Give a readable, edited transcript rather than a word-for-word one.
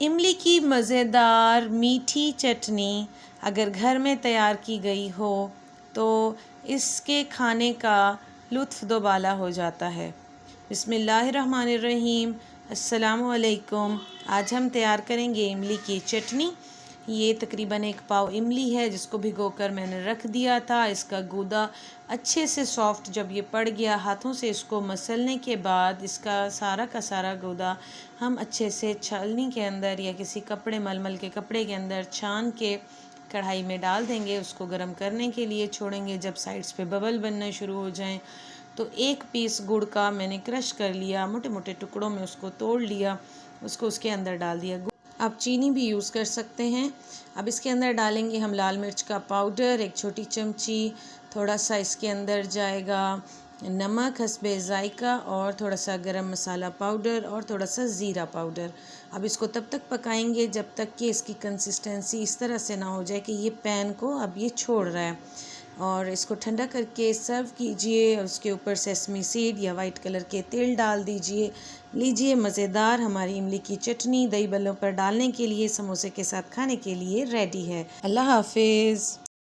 इमली की मज़ेदार मीठी चटनी अगर घर में तैयार की गई हो तो इसके खाने का लुत्फ़ दोबाला हो जाता है। बिस्मिल्लाहिर्रहमानिर्रहीम। अस्सलामु अलैकुम। आज हम तैयार करेंगे इमली की चटनी। ये तकरीबन 1 पाव इमली है जिसको भिगोकर मैंने रख दिया था। इसका गूदा अच्छे से सॉफ्ट जब ये पड़ गया, हाथों से इसको मसलने के बाद इसका सारा का सारा गूदा हम अच्छे से छलनी के अंदर या किसी कपड़े मलमल के कपड़े के अंदर छान के कढ़ाई में डाल देंगे। उसको गर्म करने के लिए छोड़ेंगे। जब साइड्स पे बबल बनना शुरू हो जाएं तो 1 पीस गुड़ का मैंने क्रश कर लिया, मोटे मोटे टुकड़ों में उसको तोड़ लिया, उसको उसके अंदर डाल दिया। आप चीनी भी यूज़ कर सकते हैं। अब इसके अंदर डालेंगे हम लाल मिर्च का पाउडर 1 छोटी चमची, थोड़ा सा इसके अंदर जाएगा नमक हस्बे ज़ायका और थोड़ा सा गरम मसाला पाउडर और थोड़ा सा ज़ीरा पाउडर। अब इसको तब तक पकाएंगे जब तक कि इसकी कंसिस्टेंसी इस तरह से ना हो जाए कि ये पैन को अब ये छोड़ रहा है। और इसको ठंडा करके सर्व कीजिए और उसके ऊपर सेसमी सीड या वाइट कलर के तिल डाल दीजिए। लीजिए मज़ेदार हमारी इमली की चटनी दही बल्लों पर डालने के लिए, समोसे के साथ खाने के लिए रेडी है। अल्लाह हाफिज़।